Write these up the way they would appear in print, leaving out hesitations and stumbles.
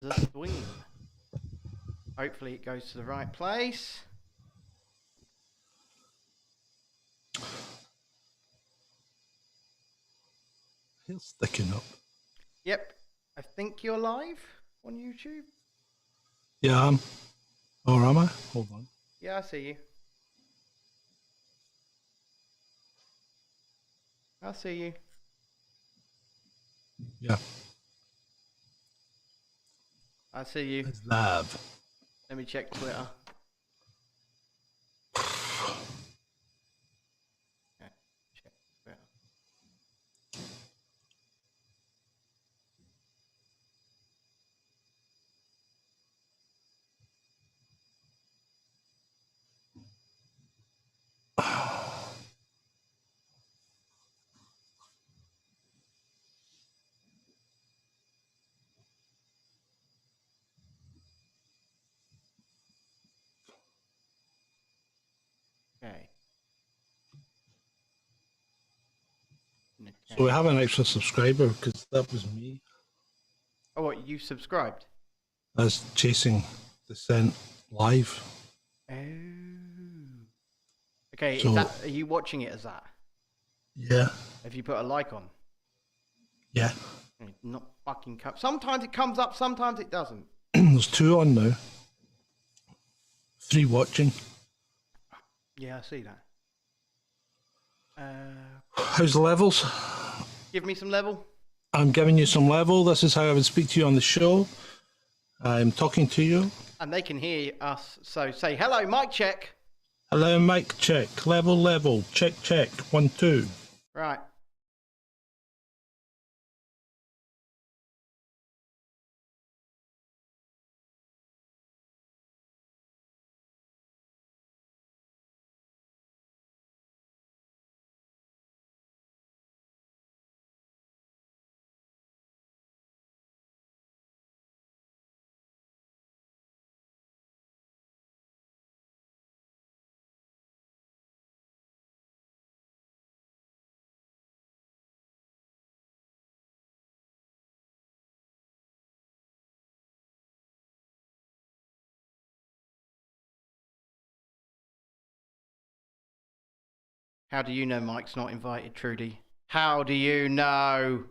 the stream. Hopefully it goes to the right place. It's sticking up. Yep. I think you're live on YouTube. Yeah, or am I? Hold on. Yeah, I see you. I see you. Yeah. I see you. It's live. Let me check Twitter. Okay, check Twitter. Okay. So we have an extra subscriber because that was me. Oh, what, you subscribed? I was chasing Dissent live. Oh. Okay, So, are you watching it as that? Yeah. Have you put a like on? Yeah. Not fucking come. Sometimes it comes up, sometimes it doesn't. There's 2 on now. 3 watching. Yeah, I see that. How's the levels? Give me some level. I'm giving you some level. This is how I would speak to you on the show. I'm talking to you. And they can hear us, so say hello, mic check. Hello, mic check. Level. Check. 1, 2. Right. How do you know Mike's not invited, Trudy? How do you know?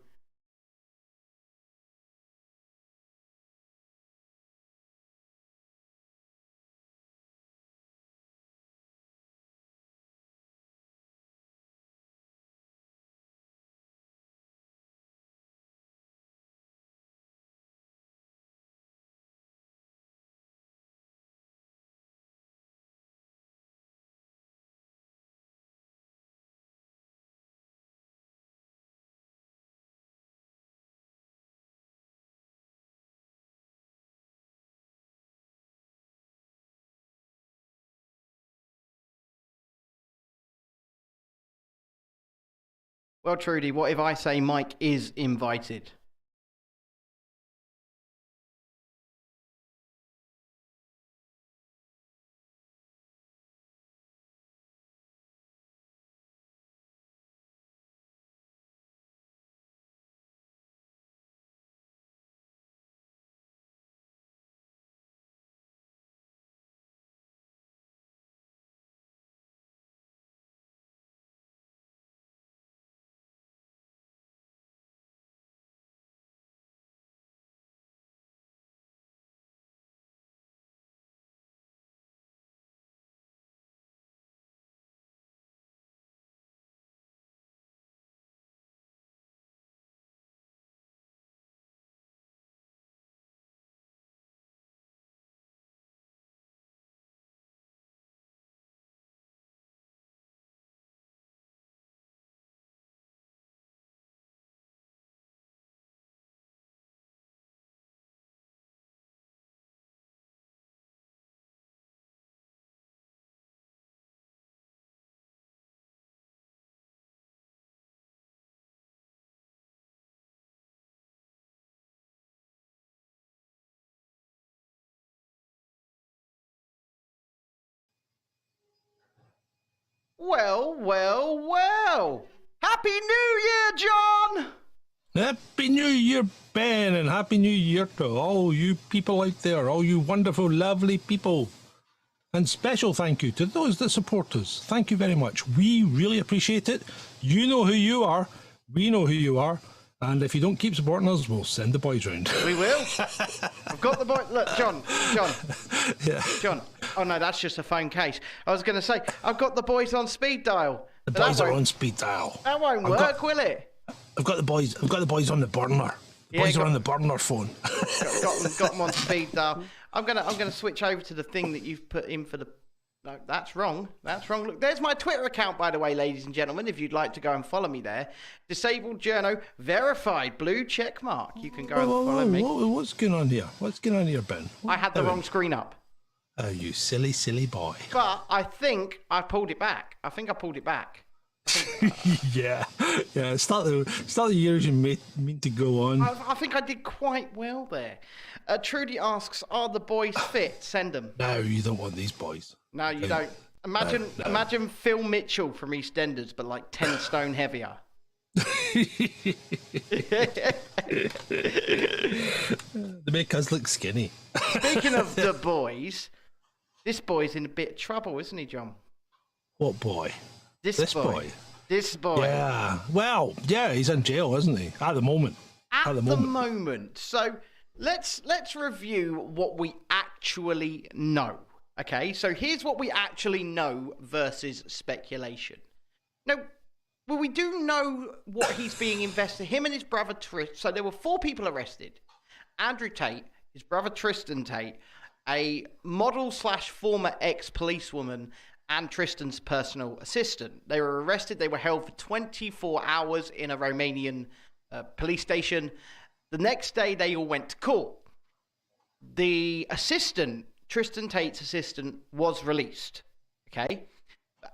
Well, Trudy, what if I say Mike is invited? Well. Happy New Year, John! Happy New Year, Ben, and Happy New Year to all you people out there, all you wonderful, lovely people. And special thank you to those that support us. Thank you very much. We really appreciate it. You know who you are. We know who you are. And if you don't keep supporting us, we'll send the boys round. We will. I've got the boy. Look, John. Yeah. John. Oh, no, that's just a phone case. I was going to say, I've got the boys on speed dial. The boys are on speed dial. That won't work, will it? I've got the boys on the burner. The boys are on the burner phone. got them on speed dial. I'm gonna switch over to the thing that you've put in for the. No, that's wrong. That's wrong. Look, there's my Twitter account, by the way, ladies and gentlemen. If you'd like to go and follow me there, Disabled Journo verified, blue check mark. You can go and follow me. What's going on here? What's going on here, Ben? I had the wrong screen up. Oh, you silly, silly boy. But I think I pulled it back. Yeah. Start the year as you mean to go on. I think I did quite well there. Trudy asks, "Are the boys fit? Send them." No, you don't want these boys. No, you don't. Imagine Phil Mitchell from EastEnders, but like 10 stone heavier. They make us look skinny. Speaking of the boys, this boy's in a bit of trouble, isn't he, John? What boy? This boy. This boy. Yeah. Well, yeah, he's in jail, isn't he? At the moment. At the moment. So let's review what we actually know. Okay, so here's what we actually know versus speculation. Now, well, we do know what he's being invested. Him and his brother Tristan. So there were 4 people arrested. Andrew Tate, his brother Tristan Tate, a model/former ex-policewoman, and Tristan's personal assistant. They were arrested. They were held for 24 hours in a Romanian police station. The next day, they all went to court. The assistant, Tristan Tate's assistant, was released. Okay?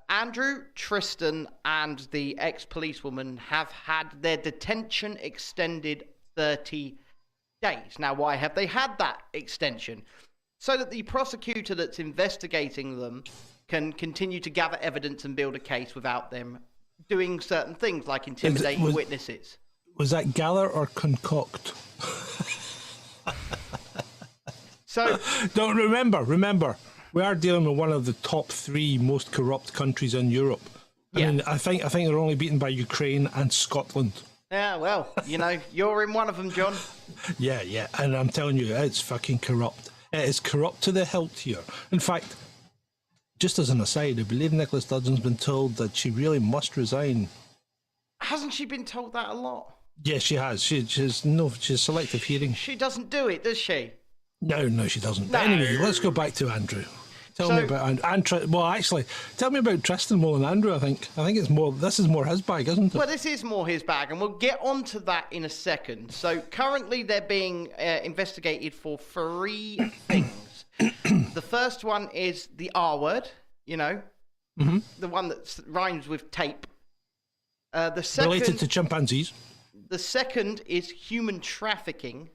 Andrew, Tristan, and the ex-policewoman have had their detention extended 30 days. Now, why have they had that extension? So that the prosecutor that's investigating them can continue to gather evidence and build a case without them doing certain things like intimidating witnesses. Was that gather or concoct? So, don't remember, we are dealing with one of the top 3 most corrupt countries in Europe. I mean, I think they're only beaten by Ukraine and Scotland. Yeah, well, you're in one of them, John. Yeah, and I'm telling you, it's fucking corrupt. It is corrupt to the hilt here. In fact, just as an aside, I believe Nicola Sturgeon's been told that she really must resign. Hasn't she been told that a lot? Yes, she has. She's selective hearing. She doesn't do it, does she? No, she doesn't. No. Anyway, let's go back to Andrew. Tell me about tell me about Tristan more than Andrew. I think it's more. This is more his bag, isn't it? Well, this is more his bag, and we'll get onto that in a second. So currently, they're being investigated for 3 things. The first one is the R word, the one that rhymes with tape. The second, related to chimpanzees. The second is human trafficking,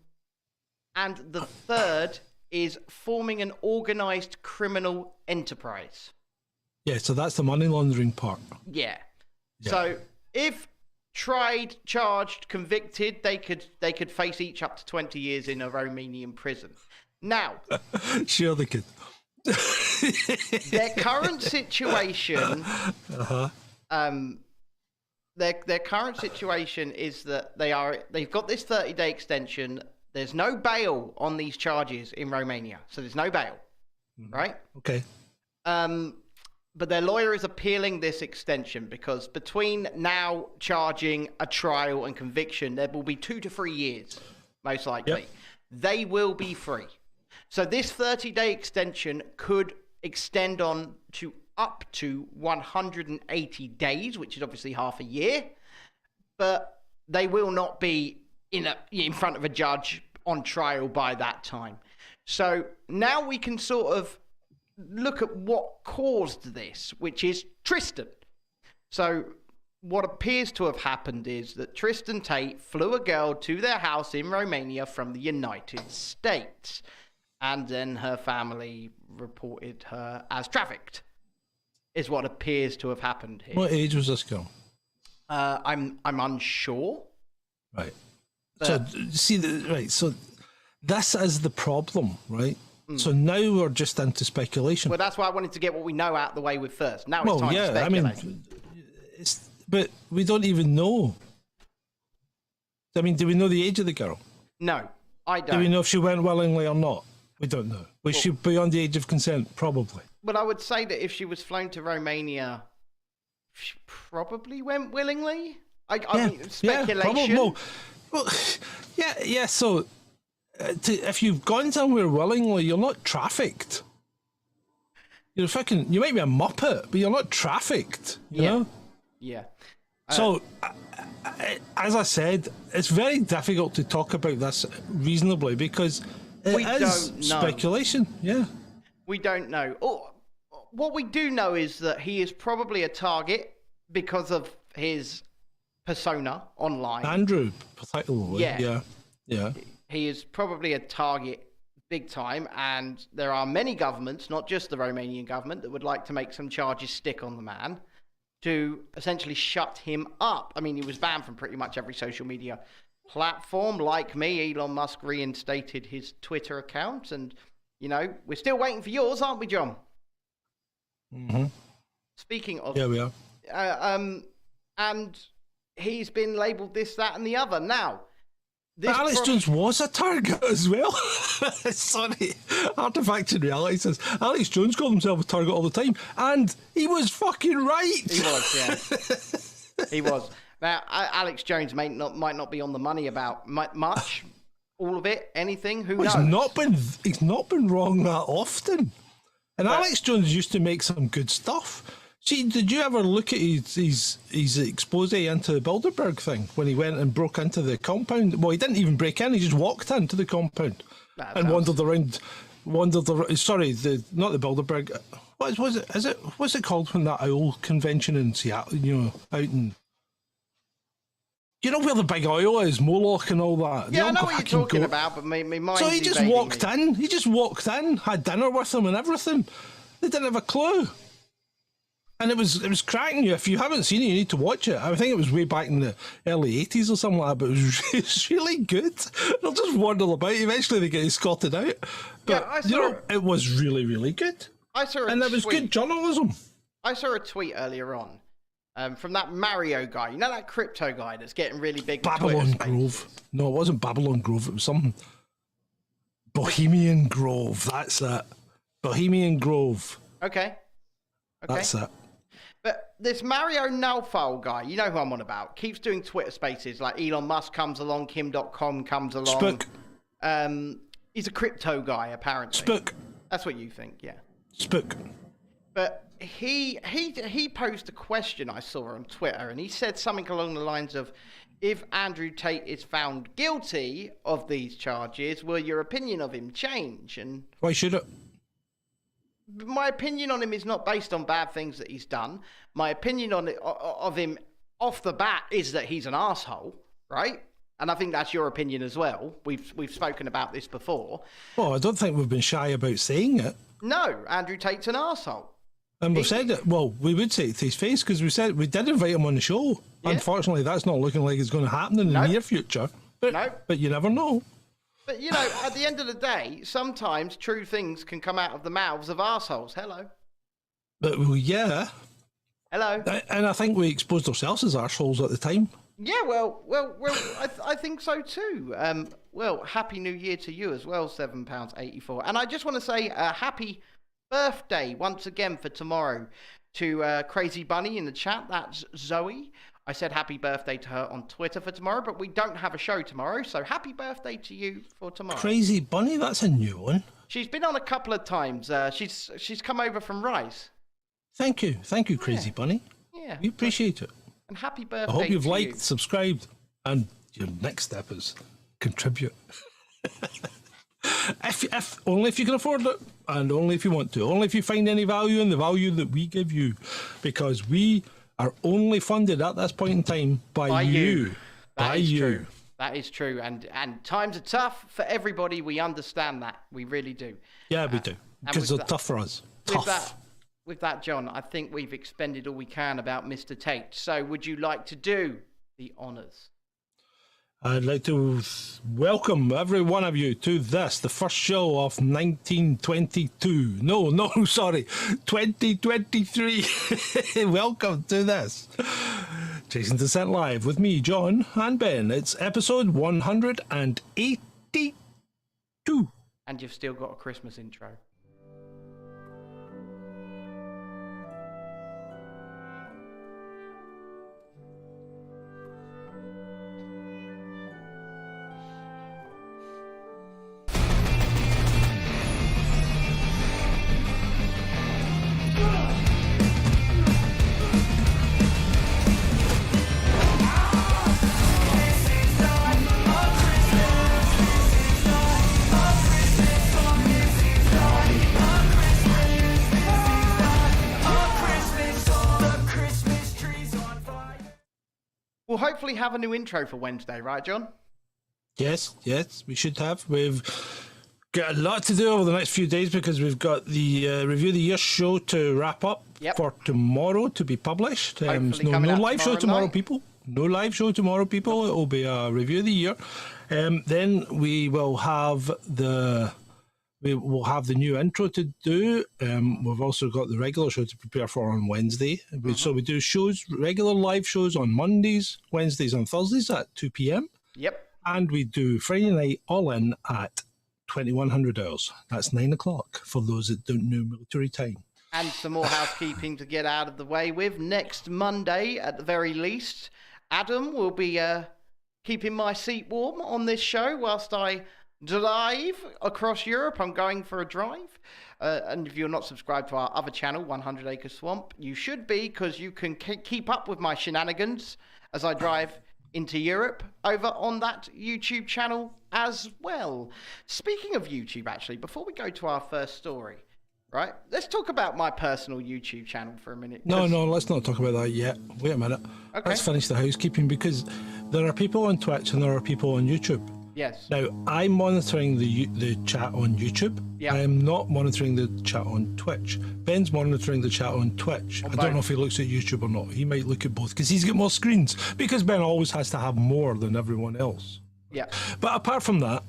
and the third is forming an organised criminal enterprise. Yeah, so that's the money laundering part. Yeah. So if tried, charged, convicted, they could face each up to 20 years in a Romanian prison. Now, sure they could. Their current situation, their current situation is that they've got this 30-day extension. There's no bail on these charges in Romania, so there's no bail, right? Okay. But their lawyer is appealing this extension because between now charging, a trial, and conviction, there will be 2 to 3 years, most likely. Yep. They will be free. So this 30-day extension could extend on to up to 180 days, which is obviously half a year, but they will not be in front of a judge on trial by that time. So now we can sort of look at what caused this, which is Tristan. So what appears to have happened is that Tristan Tate flew a girl to their house in Romania from the United States, and then her family reported her as trafficked, is what appears to have happened here. What age was this girl? I'm unsure. Right. So see, right? So this is the problem, right? So now we're just into speculation. Well, that's why I wanted to get what we know out of the way with first. Now it's time to speculate. I mean, but we don't even know. I mean, do we know the age of the girl? No, I don't. Do we know if she went willingly or not? We don't know. Was she beyond the age of consent? Probably. But I would say that if she was flown to Romania, she probably went willingly. I mean, speculation. Yeah. So, if you've gone somewhere willingly, you're not trafficked. You might be a muppet, but you're not trafficked. You know? Yeah. So, as I said, it's very difficult to talk about this reasonably because it is speculation. Yeah. We don't know. What we do know is that he is probably a target because of his persona online. Andrew, particularly. Yeah. He is probably a target big time, and there are many governments, not just the Romanian government, that would like to make some charges stick on the man to essentially shut him up. I mean, he was banned from pretty much every social media platform. Like me, Elon Musk reinstated his Twitter account, and, we're still waiting for yours, aren't we, John? Mm-hmm. Speaking of... Yeah, we are. And he's been labelled this, that, and the other. Now... Alex Jones was a target as well. Sorry. Artifact in Reality says Alex Jones called himself a target all the time, and he was fucking right. He was, yeah. He was. Now, Alex Jones might not be on the money about much, all of it, anything. Who knows? He's not been wrong that often. And Alex Jones used to make some good stuff. See, did you ever look at his expose into the Bilderberg thing when he went and broke into the compound? Well, he didn't even break in; he just walked into the compound and wandered around. Sorry, not the Bilderberg. What's it called when that owl convention in Seattle? Out in. Where the big oil is, Moloch and all that. Yeah, I know what you're talking about, but my mind's So he just walked in. He just walked in, had dinner with them and everything. They didn't have a clue. And it was cracking you. If you haven't seen it, you need to watch it. I think it was way back in the early 80s or something like that, but it was really good. They'll just wander about. Eventually they get escorted out. But, it was really, really good. And there was good journalism. I saw a tweet earlier on from that Mario guy. That crypto guy that's getting really big. Babylon Grove. No, it wasn't Babylon Grove. It was something. Bohemian Grove. That's it. Bohemian Grove. Okay. That's it. But this Mario Naufal guy, you know who I'm on about, keeps doing Twitter spaces like Elon Musk comes along, Kim.com comes along. Spook. He's a crypto guy, apparently. Spook. That's what you think, yeah. Spook. But he posed a question I saw on Twitter, and he said something along the lines of, if Andrew Tate is found guilty of these charges, will your opinion of him change? And why should it? My opinion on him is not based on bad things that he's done. My opinion of him off the bat is that he's an arsehole, right? And I think that's your opinion as well. We've spoken about this before. Well, I don't think we've been shy about saying it. No, Andrew Tate's an arsehole. And we've said it. Well, we would say it to his face because we said we did invite him on the show. Yeah. Unfortunately, that's not looking like it's going to happen in the near future. But you never know. But, at the end of the day, sometimes true things can come out of the mouths of arseholes. Hello. But, yeah. Hello. And I think we exposed ourselves as arseholes at the time. Yeah, well, I think so too. Happy New Year to you as well, £7.84. And I just want to say happy birthday once again for tomorrow to Crazy Bunny in the chat. That's Zoe. I said happy birthday to her on Twitter for tomorrow, but we don't have a show tomorrow, so happy birthday to you for tomorrow. Crazy Bunny, that's a new one. She's been on a couple of times. She's come over from Rise. Thank you, Crazy Bunny. Yeah, we appreciate it. And happy birthday. I hope you've liked, subscribed, and your next step is contribute. if only if you can afford it, and only if you want to, only if you find any value in the value that we give you, because we are only funded at this point in time by you. That is true. That is true. And times are tough for everybody. We understand that. We really do. Yeah, we do. Because they're tough for us. With that, John, I think we've expended all we can about Mr. Tate. So would you like to do the honours? I'd like to welcome every one of you to this, the first show of 1922. No, sorry, 2023. Welcome to this. Dissent Live with me, John, and Ben. It's episode 182. And you've still got a Christmas intro. We'll hopefully have a new intro for Wednesday, right, John? Yes, we should have. We've got a lot to do over the next few days because we've got the Review of the Year show to wrap up for tomorrow to be published. No live show tomorrow, people. No live show tomorrow, people. It will be a Review of the Year. Then we will have the new intro to do. We've also got the regular show to prepare for on Wednesday. So we do regular live shows on Mondays, Wednesdays and Thursdays at 2 p.m. Yep. And we do Friday night all in at 2100 hours. That's 9 o'clock for those that don't know military time. And some more housekeeping to get out of the way with. Next Monday, at the very least, Adam will be keeping my seat warm on this show whilst I drive across Europe. I'm going for a drive. And if you're not subscribed to our other channel, 100 Acre Swamp, you should be, because you can keep up with my shenanigans as I drive into Europe over on that YouTube channel as well. Speaking of YouTube, actually, before we go to our first story, right, let's talk about my personal YouTube channel for a minute. No, let's not talk about that yet. Wait a minute. Okay. Let's finish the housekeeping, because there are people on Twitch and there are people on YouTube. Yes. Now, I'm monitoring the chat on YouTube. Yeah. I am not monitoring the chat on Twitch. Ben's monitoring the chat on Twitch. I don't know if he looks at YouTube or not. He might look at both because he's got more screens. Because Ben always has to have more than everyone else. Yeah. But apart from that,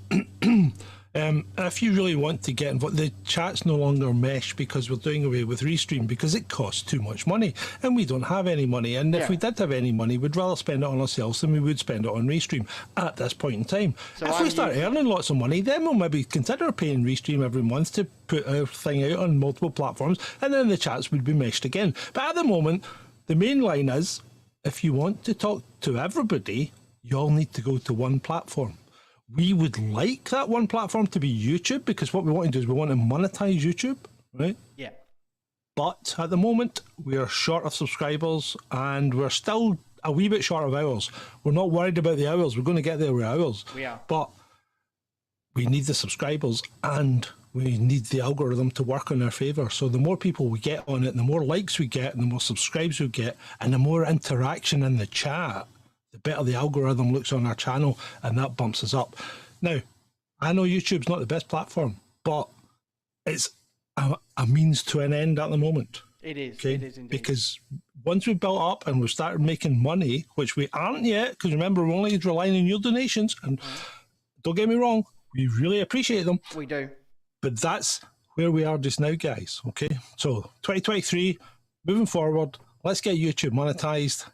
if you really want to get involved, the chat's no longer mesh because we're doing away with Restream because it costs too much money and we don't have any money. And if we did have any money, we'd rather spend it on ourselves than we would spend it on Restream at this point in time. So if we start earning lots of money, then we'll maybe consider paying Restream every month to put our thing out on multiple platforms, and then the chats would be meshed again. But at the moment, the main line is, if you want to talk to everybody, you all need to go to one platform. We would like that one platform to be YouTube, because what we want to do is we want to monetize YouTube, right? Yeah. But at the moment, we are short of subscribers and we're still a wee bit short of hours. We're not worried about the hours. We're going to get there with hours. We are. But we need the subscribers and we need the algorithm to work in our favour. So the more people we get on it, the more likes we get and the more subscribes we get and the more interaction in the chat, the better the algorithm looks on our channel, and that bumps us up. Now, I know YouTube's not the best platform, but it's a means to an end at the moment. It is. Okay? It is indeed. Because once we've built up and we've started making money, which we aren't yet, because remember, we're only relying on your donations, and don't get me wrong, we really appreciate them. We do. But that's where we are just now, guys. Okay? So, 2023, moving forward, let's get YouTube monetized.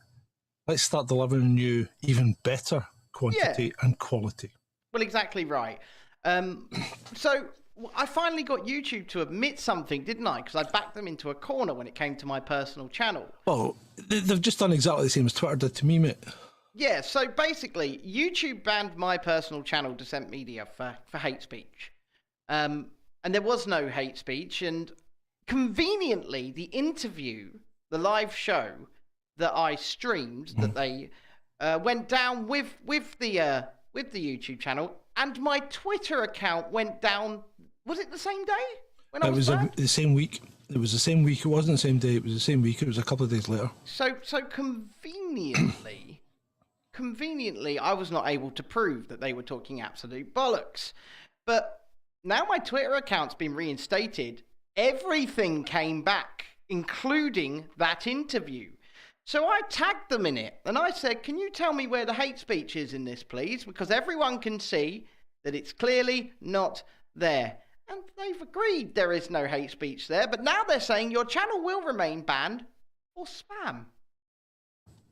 Let's start delivering you even better quantity and quality. Well, exactly right. So I finally got YouTube to admit something, didn't I? Because I backed them into a corner when it came to my personal channel. Well, they've just done exactly the same as Twitter did to me, mate. Yeah, so basically, YouTube banned my personal channel, Dissent Media, for hate speech. And there was no hate speech. And conveniently, the interview, the live show that I streamed, that they went down with the YouTube channel, and my Twitter account went down. Was it the same day? It was the same week. It was the same week. It wasn't the same day. It was the same week. It was a couple of days later. So conveniently, I was not able to prove that they were talking absolute bollocks. But now my Twitter account's been reinstated. Everything came back, including that interview. So I tagged them in it, and I said, can you tell me where the hate speech is in this, please? Because everyone can see that it's clearly not there. And they've agreed there is no hate speech there, but now they're saying your channel will remain banned for spam.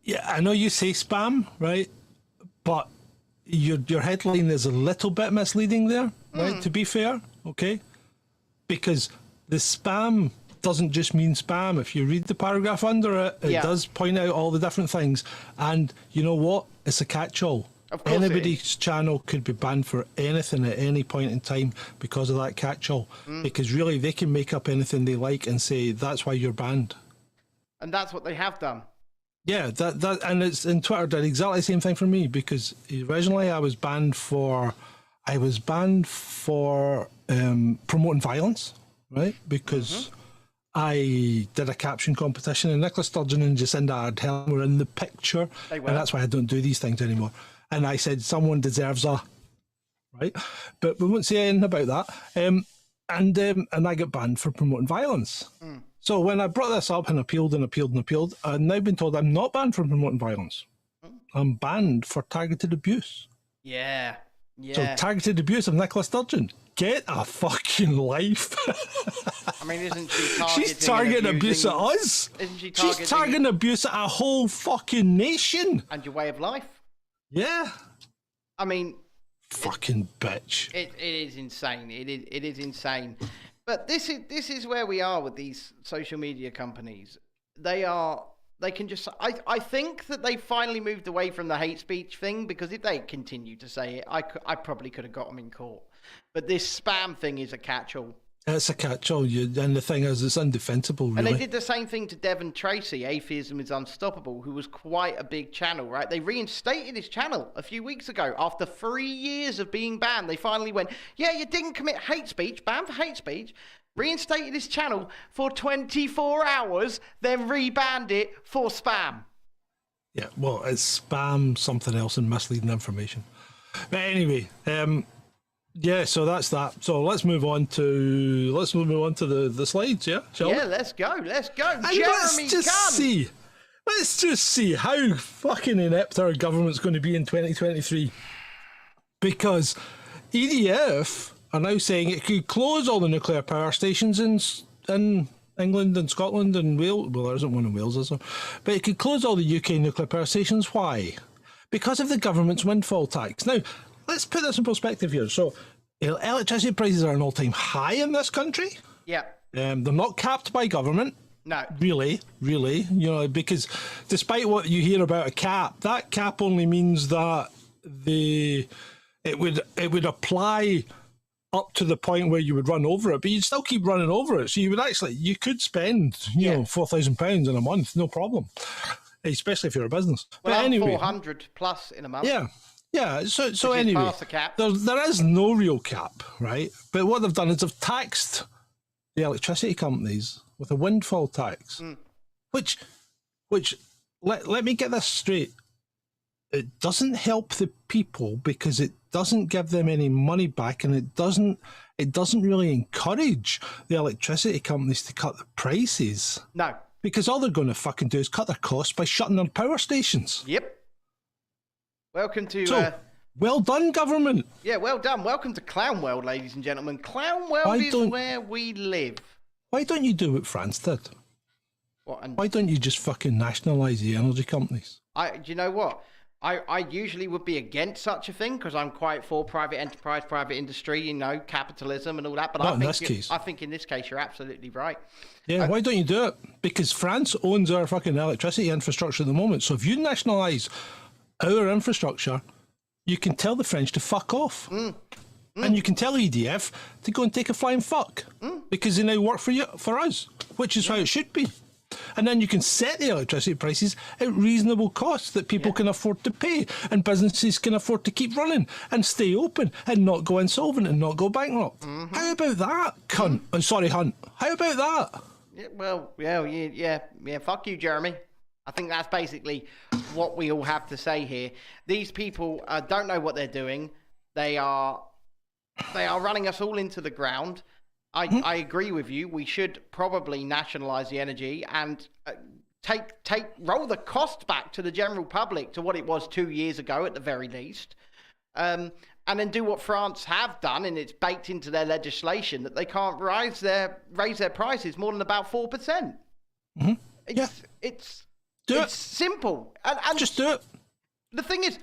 Yeah, I know you say spam, right? But your headline is a little bit misleading there, right? To be fair, okay? Because the spam doesn't just mean spam. If you read the paragraph under it, it does point out all the different things. And you know what? It's a catch-all. Anybody's channel could be banned for anything at any point in time because of that catch-all. Because really, they can make up anything they like and say that's why you're banned. And that's what they have done. Yeah, and it's in Twitter did exactly the same thing for me, because originally I was banned for promoting violence, right? Because I did a caption competition, and Nicola Sturgeon and Jacinda Ardern were in the picture, and that's why I don't do these things anymore. And I said someone deserves a, right? But we won't say anything about that. And I got banned for promoting violence. So when I brought this up and appealed, I've now been told I'm not banned for promoting violence. I'm banned for targeted abuse. Yeah. So targeted abuse of Nicola Sturgeon. Get a fucking life. I mean, isn't she targeting She's targeting abuse at us. Isn't she She's targeting abuse at a whole fucking nation. And your way of life. Yeah. I mean... Fucking bitch. It is insane. It is insane. But this is where we are with these social media companies. They can just... I think that they finally moved away from the hate speech thing, because if they continue to say it, I probably could have got them in court. But this spam thing is a catch-all. It's a catch-all, and the thing is, it's indefensible, really. And they did the same thing to Devon Tracy, Atheism is Unstoppable, who was quite a big channel, right? They reinstated his channel a few weeks ago. After 3 years of being banned, they finally went, yeah, you didn't commit hate speech, banned for hate speech, reinstated his channel for 24 hours, then rebanned it for spam. Yeah, well, it's spam, something else, and misleading information. But anyway, yeah, so that's that. So let's move on to the slides, yeah? Shall we? Let's go. And Jeremy let's just see how fucking inept our government's going to be in 2023. Because EDF are now saying it could close all the nuclear power stations in England and Scotland and Wales. Well, there isn't one in Wales, is there? But it could close all the UK nuclear power stations. Why? Because of the government's windfall tax. Now, let's put this in perspective here. So, electricity prices are an all-time high in this country. Yeah. They're not capped by government. No. Really, because despite what you hear about a cap, that cap only means that it would apply up to the point where you would run over it, but you'd still keep running over it. So you could spend, £4,000 in a month, no problem. Especially if you're a business. Well, but anyway, 400 plus in a month. Yeah. So anyway, the cap. There is no real cap, right? But what they've done is they've taxed the electricity companies with a windfall tax, which let me get this straight. It doesn't help the people because it doesn't give them any money back, and it doesn't really encourage the electricity companies to cut the prices. No. Because all they're going to fucking do is cut their costs by shutting their power stations. Yep. Welcome to... well done, government. Yeah, well done. Welcome to Clown World, ladies and gentlemen. Clown World is where we live. Why don't you do what France did? Why don't you just fucking nationalise the energy companies? Do you know what? I usually would be against such a thing because I'm quite for private enterprise, private industry, capitalism and all that. But I think in this case, you're absolutely right. Yeah, why don't you do it? Because France owns our fucking electricity infrastructure at the moment. So if you nationalise our infrastructure, you can tell the French to fuck off. And you can tell EDF to go and take a flying fuck because they now work for us, which is how it should be. And then you can set the electricity prices at reasonable costs that people can afford to pay, and businesses can afford to keep running and stay open and not go insolvent and not go bankrupt. How about that, cunt? Sorry, Hunt. How about that? Yeah, fuck you, Jeremy. I think that's basically what we all have to say here. These people don't know what they're doing. They are running us all into the ground. I agree with you. We should probably nationalise the energy and roll the cost back to the general public to what it was 2 years ago at the very least, and then do what France have done, and it's baked into their legislation that they can't raise their prices more than about 4%. Mm-hmm. It's do simple. And just do it. The thing is,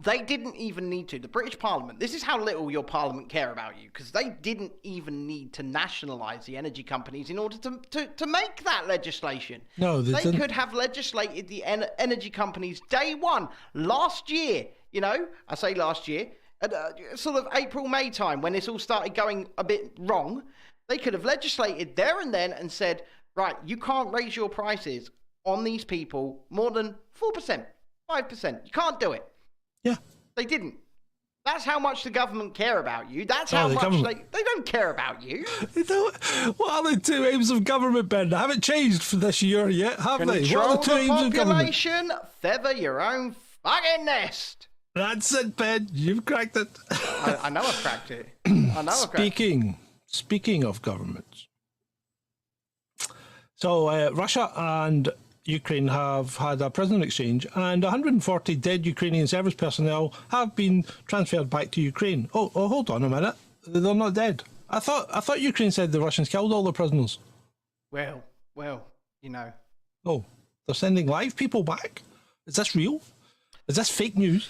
they didn't even need to. The British Parliament, this is how little your Parliament care about you, because they didn't even need to nationalise the energy companies in order to make that legislation. No, they didn't. Could have legislated the energy companies day one, last year, I say last year, at sort of April, May time, when this all started going a bit wrong. They could have legislated there and then and said, right, you can't raise your prices on these people more than 4%, 5%. You can't do it. Yeah. They didn't. That's how much the government care about you. That's how much they don't care about you. They don't. What are the two aims of government, Ben? They haven't changed for this year yet, have they? Control What are the two aims of government? population, feather your own fucking nest. That's it, Ben. You've cracked it. I know I've cracked it. I know I've cracked it. Speaking of governments. So Russia and Ukraine have had a prisoner exchange, and 140 dead Ukrainian service personnel have been transferred back to Ukraine. Oh, hold on a minute. They're not dead. I thought Ukraine said the Russians killed all the prisoners. Well, Oh, they're sending live people back? Is this real? Is this fake news?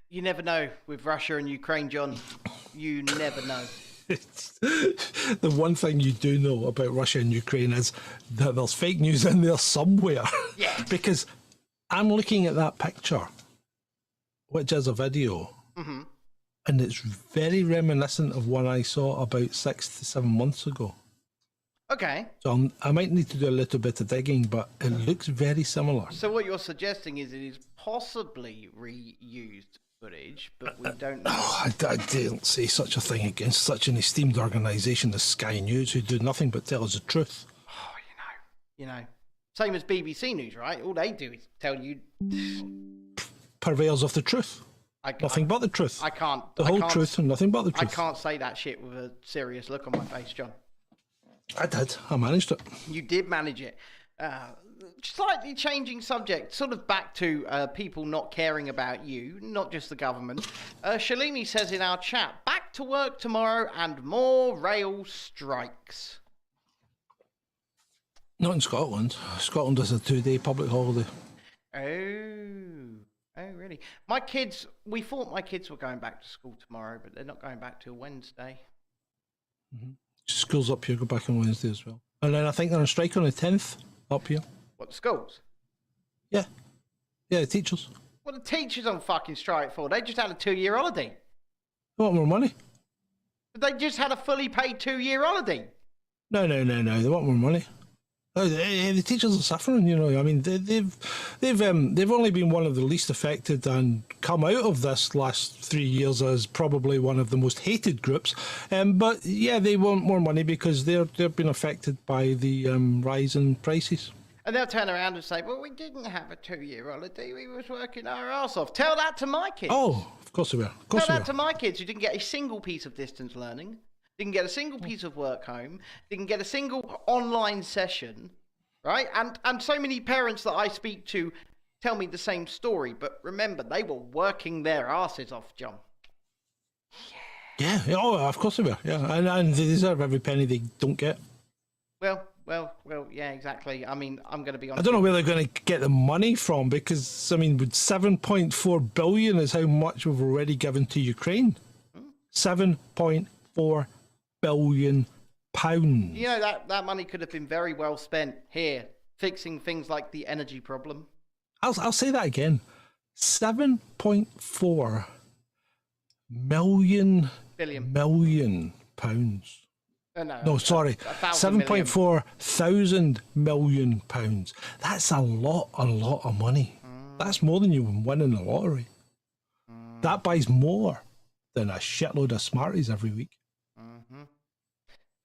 You never know with Russia and Ukraine, John. You never know. The one thing you do know about Russia and Ukraine is that there's fake news in there somewhere. Yeah. Because I'm looking at that picture, which is a video, and it's very reminiscent of one I saw about 6 to 7 months ago. Okay. So I might need to do a little bit of digging, but it looks very similar. So what you're suggesting is it is possibly reused footage, but we don't know. I don't say such a thing against such an esteemed organisation as Sky News, who do nothing but tell us the truth. Oh, same as BBC News, right? All they do is tell you purveyors of the truth. Nothing but the truth. I can't. The whole truth and nothing but the truth. I can't say that shit with a serious look on my face, John. I did. I managed it. You did manage it. Slightly changing subject, sort of back to people not caring about you, not just the government. Shalini says in our chat, back to work tomorrow and more rail strikes. Not in Scotland. Scotland is a 2-day public holiday. Oh, really? We thought my kids were going back to school tomorrow, but they're not going back till Wednesday. Mm-hmm. Schools up here go back on Wednesday as well. And then I think they're on strike on the 10th up here. What, the schools? Yeah. Yeah, the teachers. What are the teachers on fucking strike for? They just had a 2-year holiday. They want more money. But they just had a fully paid 2-year holiday. No. They want more money. The teachers are suffering, I mean, they've only been one of the least affected and come out of this last 3 years as probably one of the most hated groups. But yeah, they want more money because they've been affected by the rise in prices. And they'll turn around and say, well, we didn't have a 2-year holiday. We was working our arse off. Tell that to my kids. Oh, of course we were. Tell that to my kids who didn't get a single piece of distance learning. Didn't get a single piece of work home. Didn't get a single online session, right? And so many parents that I speak to tell me the same story. But remember, they were working their asses off, John. Yeah. Oh, of course they were. Yeah, and they deserve every penny they don't get. Well, yeah, exactly. I mean, I'm going to be honest. I don't know where they're going to get the money from because, I mean, with 7.4 billion is how much we've already given to Ukraine. 7.4 billion pounds. You know, that money could have been very well spent here, fixing things like the energy problem. I'll say that again. 7.4 million pounds. No, sorry. 7.4 thousand million pounds. That's a lot of money. That's more than you win in the lottery. That buys more than a shitload of Smarties every week.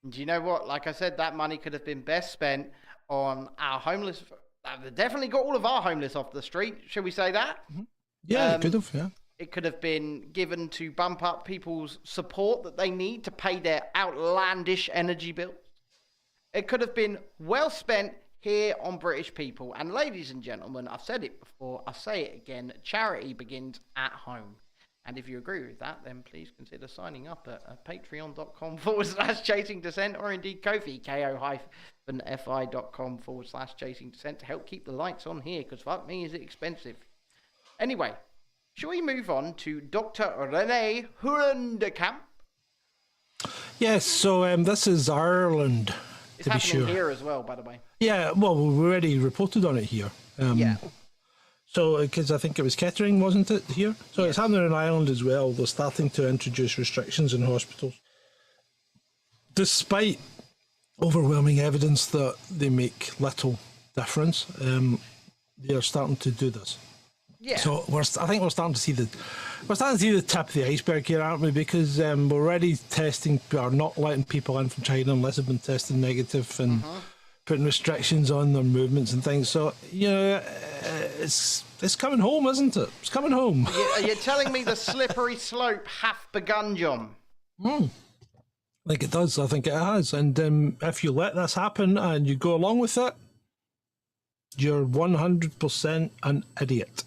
Do you know what? Like I said, that money could have been best spent on our homeless. They definitely got all of our homeless off the street. Should we say that? Yeah, it could have, yeah. It could have been given to bump up people's support that they need to pay their outlandish energy bills. It could have been well spent here on British People. And ladies and gentlemen, I've said it before, I'll say it again, charity begins at home. And if you agree with that, then please consider signing up at patreon.com/Chasing Dissent, or indeed Ko-fi, ko-fi.com/Chasing Dissent, to help keep the lights on here, because fuck me, is it expensive. Anyway, shall we move on to Dr. René Hoerendekamp? Yes, so this is Ireland, It's to be happening sure. here as well, by the way. Yeah, well, we already reported on it here. Yeah. So, because I think it was Kettering, wasn't it, here? So It's happening in Ireland as well. They're starting to introduce restrictions in hospitals, despite overwhelming evidence that they make little difference. They're starting to do this. Yeah. So I think we're starting to see the tip of the iceberg here, aren't we? Because we're already not letting people in from China unless they've been tested negative, and putting restrictions on their movements and things. So it's coming home, isn't it? It's coming home. You're telling me the slippery slope hath begun, John? I think it does. I think it has. And if you let this happen and you go along with it, you're 100% an idiot.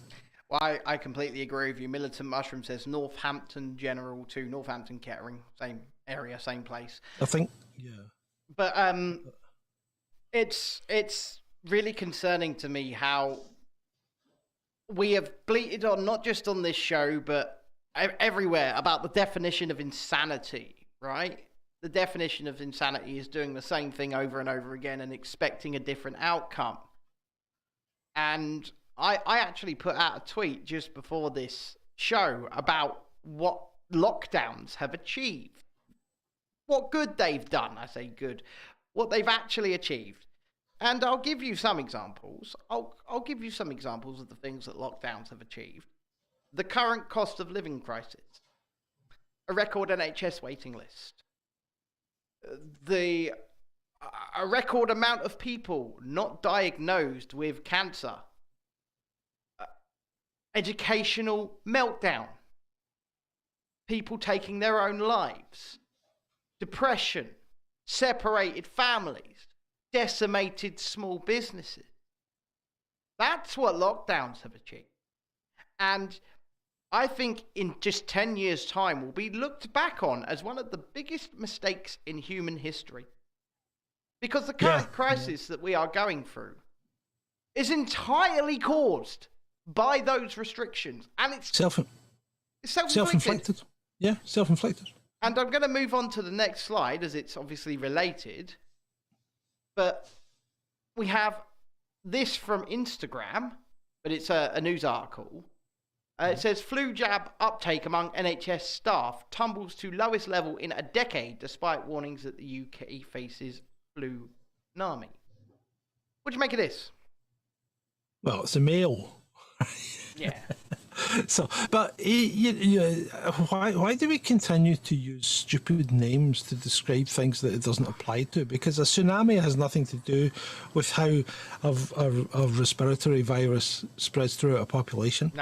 Well, I completely agree with you. Militant Mushroom says Northampton General to Northampton Kettering, same area, same place. I think, yeah. But it's really concerning to me how we have bleated on, not just on this show, but everywhere, about the definition of insanity, right? The definition of insanity is doing the same thing over and over again and expecting a different outcome. And I actually put out a tweet just before this show about what lockdowns have achieved. What good they've done, I say good. What they've actually achieved. And I'll give you some examples. I'll give you some examples of the things that lockdowns have achieved. The current cost of living crisis. A record NHS waiting list. A record amount of people not diagnosed with cancer. Educational meltdown. People taking their own lives. Depression. Separated families. Decimated small businesses. That's what lockdowns have achieved. And I think in just 10 years' time will be looked back on as one of the biggest mistakes in human history. Because the current crisis that we are going through is entirely caused by those restrictions. And it's self-inflicted. Yeah, self-inflicted. And I'm going to move on to the next slide, as it's obviously related. But we have this from Instagram, but it's a news article. It says, flu jab uptake among NHS staff tumbles to lowest level in a decade, despite warnings that the UK faces flu tsunami. What do you make of this? Well, it's a male. Yeah. So, but why do we continue to use stupid names to describe things that it doesn't apply to? Because a tsunami has nothing to do with how a respiratory virus spreads throughout a population.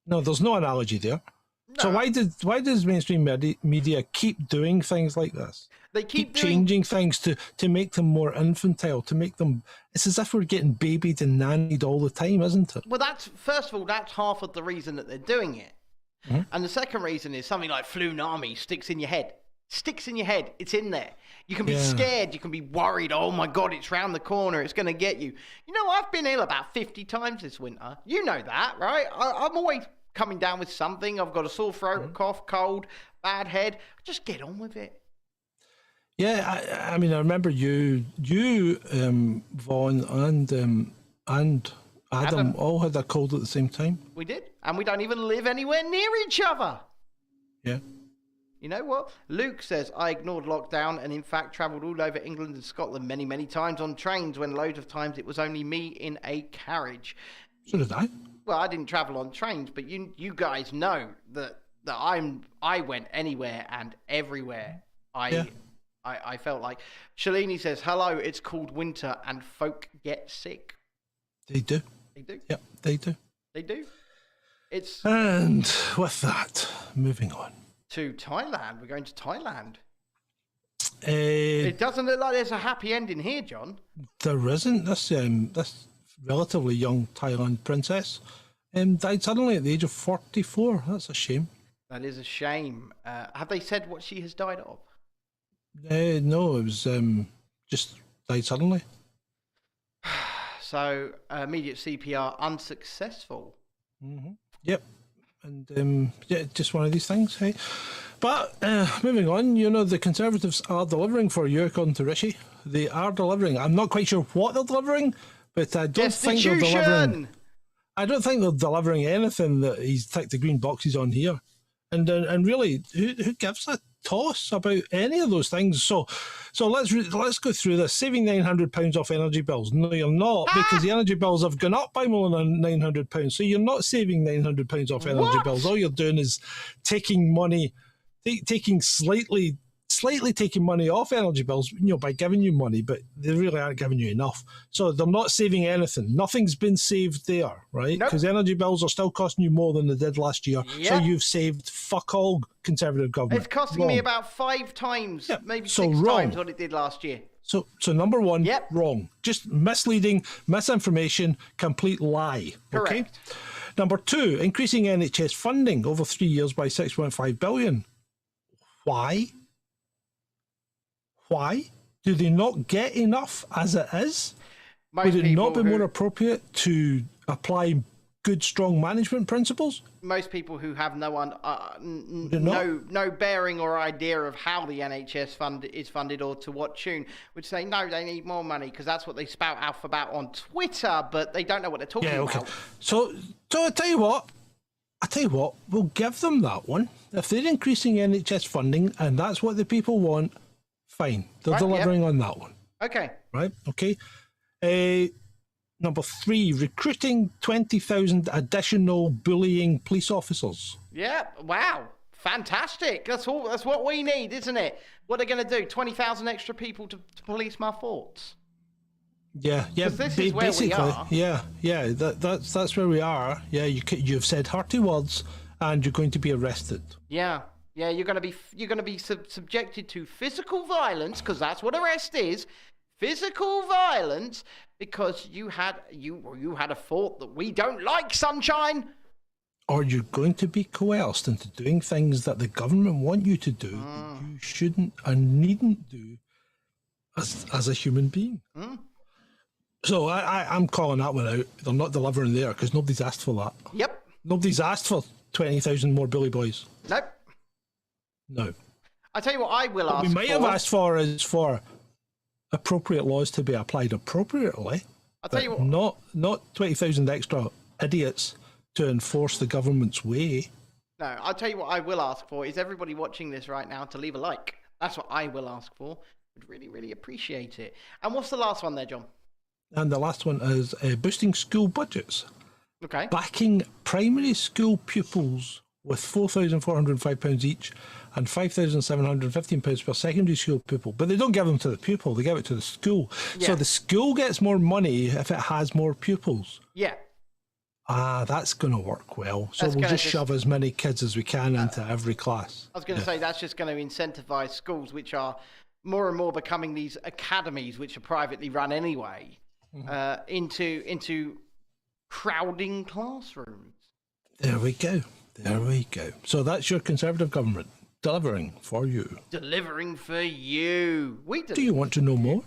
No, there's no analogy there. No. So why does mainstream media keep doing things like this? They keep changing things to make them more infantile, to make them... It's as if we're getting babied and nannied all the time, isn't it? Well, first of all, that's half of the reason that they're doing it. Mm-hmm. And the second reason is something like flu-nami sticks in your head. Sticks in your head. It's in there. You can be scared. You can be worried. Oh, my God, it's round the corner. It's going to get you. You know, I've been ill about 50 times this winter. You know that, right? I'm always coming down with something. I've got a sore throat, a cough, cold, bad head. Just get on with it. Yeah, I mean, I remember you, Vaughn, and Adam all had a cold at the same time. We did, and we don't even live anywhere near each other. Yeah. You know what? Luke says, I ignored lockdown and in fact travelled all over England and Scotland many, many times on trains when loads of times it was only me in a carriage. So did I. Well, I didn't travel on trains, but you guys know that I went anywhere and everywhere. I felt like. Shalini says, hello, it's called winter and folk get sick. They do. They do? Yep, they do. They do. And with that, moving on. To Thailand. We're going to Thailand. It doesn't look like there's a happy ending here, John. There isn't. This relatively young Thailand princess died suddenly at the age of 44. That's a shame. That is a shame. Have they said what she has died of? No, it was just died suddenly. So, immediate CPR unsuccessful. Mm-hmm. Yep. And just one of these things, hey? But moving on, the Conservatives are delivering for you, according to Rishi. They are delivering. I'm not quite sure what they're delivering, but I don't think they're delivering. I don't think they're delivering anything that he's ticked the green boxes on here. And really, who gives a toss about any of those things? So let's go through this. Saving £900 off energy bills. No, you're not, because the energy bills have gone up by more than £900. So you're not saving £900 off energy bills. All you're doing is taking money, slightly taking money off energy bills, by giving you money, but they really aren't giving you enough. So they're not saving anything. Nothing's been saved there, right? Because energy bills are still costing you more than they did last year. Yep. So you've saved fuck all, Conservative government. It's costing me about 5 times, maybe 6 times what it did last year. So number one, wrong. Just misleading, misinformation, complete lie. Correct. Okay? Number 2, increasing NHS funding over 3 years by £6.5 billion. Why? Why? Do they not get enough as it is? Would it not be more appropriate to apply good, strong management principles? Most people who have no bearing or idea of how the NHS is funded or to what tune would say, no, they need more money, because that's what they spout off about on Twitter, but they don't know what they're talking about. So I tell you what, we'll give them that one. If they're increasing NHS funding and that's what the people want, fine. They're delivering on that one. Okay. Right, okay. Number 3, recruiting 20,000 additional bullying police officers. Yeah, wow. Fantastic. That's what we need, isn't it? What are they going to do? 20,000 extra people to police my forts? Yeah. This is where we are. Yeah. That's where we are. Yeah, you've said hearty words, and you're going to be arrested. Yeah, you're going to be subjected to physical violence, because that's what arrest is. Physical violence, because you had a thought that we don't like, sunshine. Or you're going to be coerced into doing things that the government want you to do that you shouldn't and needn't do as a human being. So I'm calling that one out. They're not delivering there, because nobody's asked for that. Yep. Nobody's asked for 20,000 more bully boys. Nope. No. I tell you what, I will ask. What we might have asked for is for appropriate laws to be applied appropriately. I'll tell you what. Not 20,000 extra idiots to enforce the government's way. No, I'll tell you what I will ask for is everybody watching this right now to leave a like. That's what I will ask for. Would really, really appreciate it. And what's the last one there, John? And the last one is boosting school budgets. Okay. Backing primary school pupils with £4,405 each and £5,715 per secondary school pupil. But they don't give them to the pupil, they give it to the school. Yeah. So the school gets more money if it has more pupils. Yeah. That's going to work well. So we'll just shove as many kids as we can into every class. I was going to say that's just going to incentivise schools, which are more and more becoming these academies, which are privately run anyway, into crowding classrooms. There we go. So that's your Conservative government delivering for you. Delivering for you. Do you want to know more?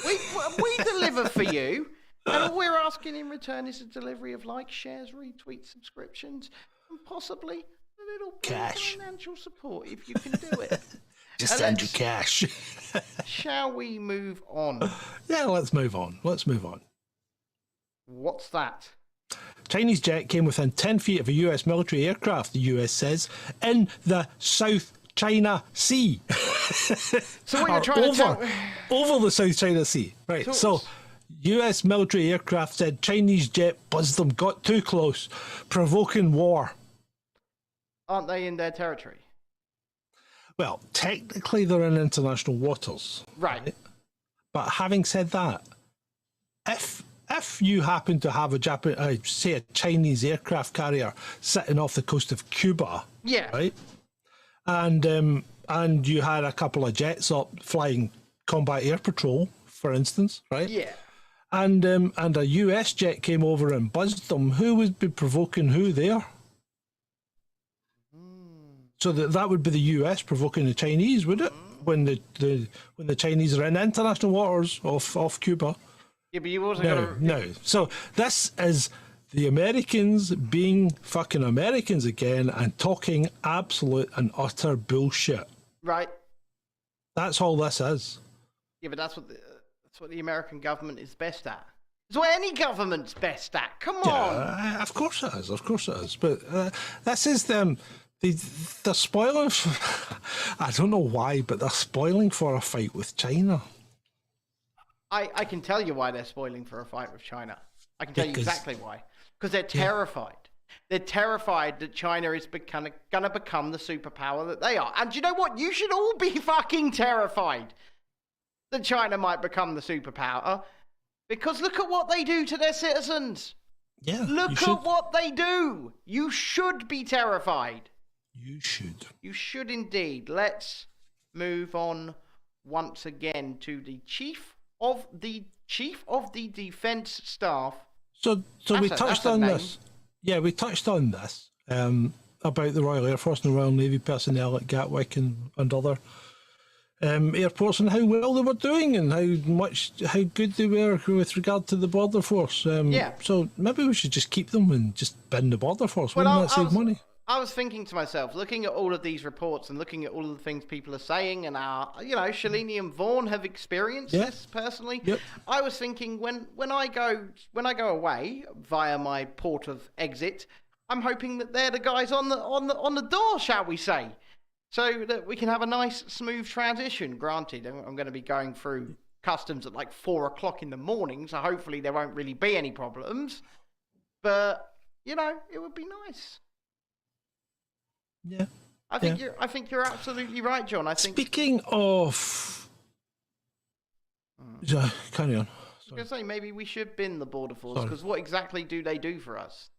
We deliver for you. And all we're asking in return is a delivery of likes, shares, retweets, subscriptions, and possibly a little cash. Financial support if you can do it. Just send your cash. Shall we move on? Yeah, let's move on. What's that? Chinese jet came within 10 feet of a US military aircraft, the US says, in the South China Sea. So what you're trying to tell... Over the South China Sea. Right, so US military aircraft said Chinese jet buzzed them, got too close, provoking war. Aren't they in their territory? Well, technically they're in international waters. Right. But having said that, if you happen to have a Chinese aircraft carrier sitting off the coast of Cuba, yeah, right, and you had a couple of jets up flying combat air patrol, for instance, right? Yeah. And a US jet came over and buzzed them, who would be provoking who there? So that would be the US provoking the Chinese, would it? When the Chinese are in international waters off Cuba. Yeah, but you wasn't going to... No. So this is the Americans being fucking Americans again and talking absolute and utter bullshit. Right. That's all this is. Yeah, but that's what the American government is best at. It's what any government's best at. Come on. Yeah, of course it is. Of course it is. But this is them. They're spoiling. I don't know why, but they're spoiling for a fight with China. I can tell you why they're spoiling for a fight with China. I can tell you exactly why. Because they're terrified. They're terrified that China is going to become the superpower that they are. And do you know what? You should all be fucking terrified that China might become the superpower. Because look at what they do to their citizens. Yeah. Look at what they do. You should be terrified. You should. You should indeed. Let's move on once again to the chief of the defense staff. So we touched on this. Yeah, we touched on this about the Royal Air Force and the Royal Navy personnel at Gatwick and other airports, and how well they were doing and how good they were with regard to the border force. Yeah. So maybe we should just keep them and just bin the border force. Wouldn't that save money? I was thinking to myself, looking at all of these reports and looking at all of the things people are saying, and Shalini and Vaughan have experienced this personally. Yep. I was thinking when I go away via my port of exit, I'm hoping that they're the guys on the door, shall we say, so that we can have a nice smooth transition. Granted, I'm going to be going through customs at like 4 o'clock in the morning, so hopefully there won't really be any problems. But it would be nice. Yeah, I think you're absolutely right, John. Speaking of, carry on. I was going to say maybe we should bin the border force, because what exactly do they do for us?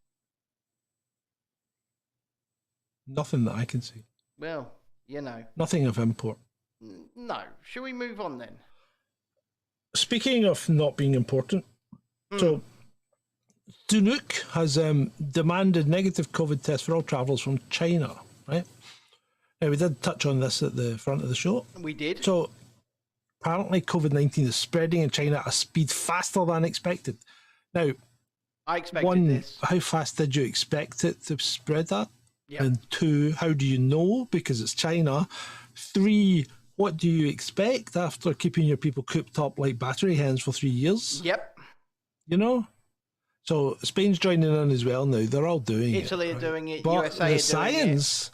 Nothing that I can see. Well, nothing of import. No. Shall we move on then? Speaking of not being important, so Dunuk has demanded negative COVID tests for all travellers from China. Right. Now, we did touch on this at the front of the show. We did. So, apparently COVID-19 is spreading in China at a speed faster than expected. Now, I expected this. How fast did you expect it to spread at? Yep. And 2, how do you know? Because it's China. 3, what do you expect after keeping your people cooped up like battery hens for 3 years? Yep. So Spain's joining in as well now. They're all doing it. Italy are doing it. But USA are doing it.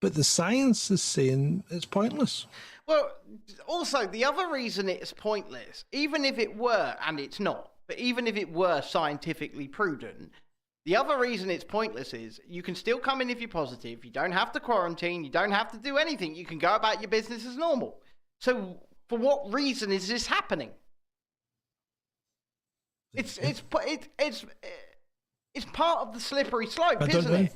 But the science is saying it's pointless. Well, also, the other reason it's pointless, even if it were, and it's not, but even if it were scientifically prudent, the other reason it's pointless is you can still come in if you're positive. You don't have to quarantine. You don't have to do anything. You can go about your business as normal. So for what reason is this happening? It's part of the slippery slope, isn't it?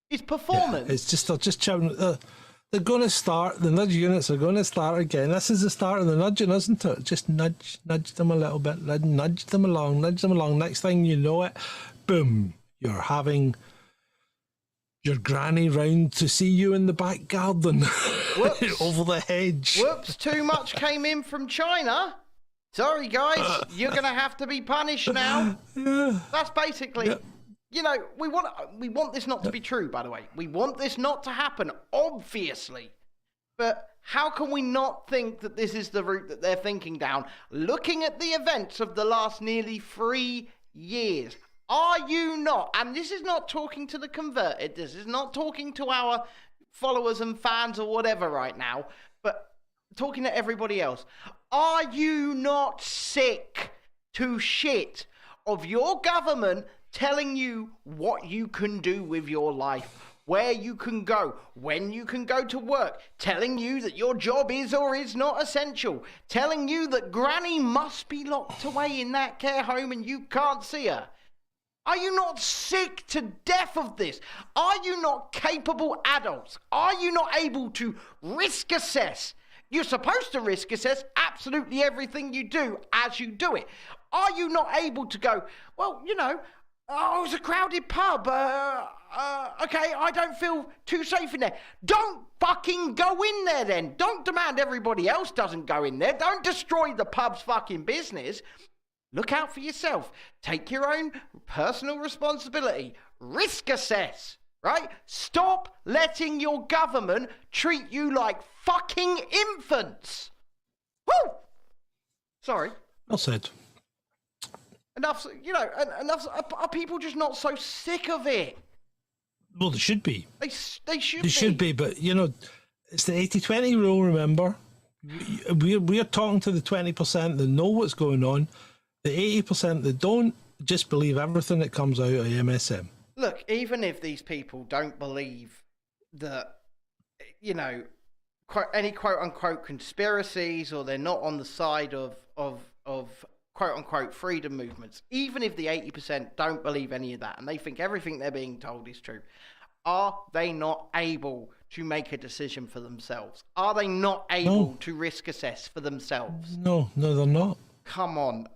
It's performance. Yeah, it's just they're just shouting. They're going to start. The nudge units are going to start again. This is the start of the nudging, isn't it? Just nudge them a little bit, nudge them along. Next thing you know it, boom! You're having your granny round to see you in the back garden over the hedge. Whoops! Too much came in from China. Sorry, guys, you're going to have to be punished now. Yeah. That's basically, we want this not to be true, by the way. We want this not to happen, obviously. But how can we not think that this is the route that they're thinking down, looking at the events of the last nearly 3 years? Are you not? And this is not talking to the converted. This is not talking to our followers and fans or whatever right now, but talking to everybody else. Are you not sick to shit of your government telling you what you can do with your life, where you can go, when you can go to work, telling you that your job is or is not essential, telling you that granny must be locked away in that care home and you can't see her? Are you not sick to death of this? Are you not capable adults? Are you not able to risk assess You're supposed to risk assess absolutely everything you do as you do it. Are you not able to go, well, oh, it's a crowded pub. Okay, I don't feel too safe in there. Don't fucking go in there then. Don't demand everybody else doesn't go in there. Don't destroy the pub's fucking business. Look out for yourself. Take your own personal responsibility. Risk assess, right? Stop letting your government treat you like fucking infants. Woo! Sorry. Well said. Enough, are people just not so sick of it? Well, they should be. They should be. They should be, but, it's the 80-20 rule, remember? We're talking to the 20% that know what's going on. The 80% that don't just believe everything that comes out of MSM. Look, even if these people don't believe that, any quote-unquote conspiracies, or they're not on the side of quote-unquote freedom movements, even if the 80% don't believe any of that and they think everything they're being told is true, are they not able to make a decision for themselves? Are they not able to risk assess for themselves? No, they're not. Come on.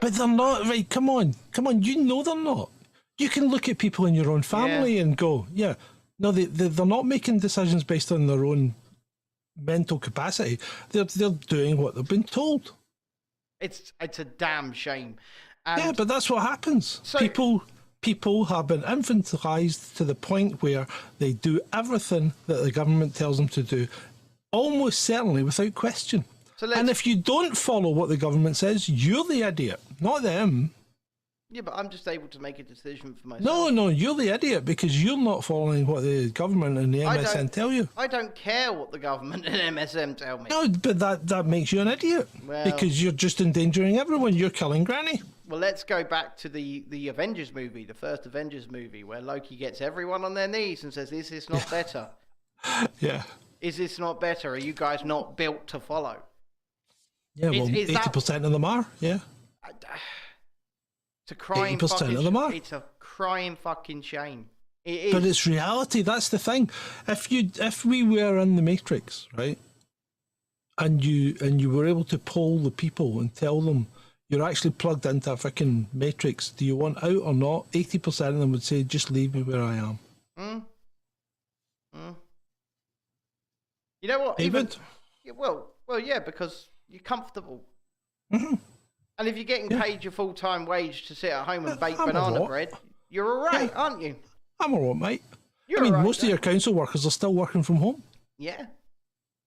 But they're not, right? Come on. You know they're not. You can look at people in your own family and go, no, they're not making decisions based on their own mental capacity. They're doing what they've been told. It's a damn shame. And but that's what happens. So, people have been infantilized to the point where they do everything that the government tells them to do, almost certainly without question. And if you don't follow what the government says, you're the idiot, not them. Yeah, but I'm just able to make a decision for myself. No, you're the idiot because you're not following what the government and the MSM tell you. I don't care what the government and MSM tell me. No, but that makes you an idiot because you're just endangering everyone. You're killing Granny. Well, let's go back to the Avengers movie, the first Avengers movie, where Loki gets everyone on their knees and says, "Is this not better? Yeah. Is this not better? Are you guys not built to follow?" Yeah, well, 80% of them are, yeah. It's a crying 80% of them are. It's a crying fucking shame. It is. But it's reality, that's the thing. If we were in the Matrix, right, and you were able to poll the people and tell them you're actually plugged into a freaking Matrix, do you want out or not? 80% of them would say, just leave me where I am. You know what? David? Well, yeah, because you're comfortable. Mm-hmm. And if you're getting paid your full-time wage to sit at home and bake banana bread, you're all right, aren't you? I'm all right, mate. You're all right, most of your council workers are still working from home. Yeah.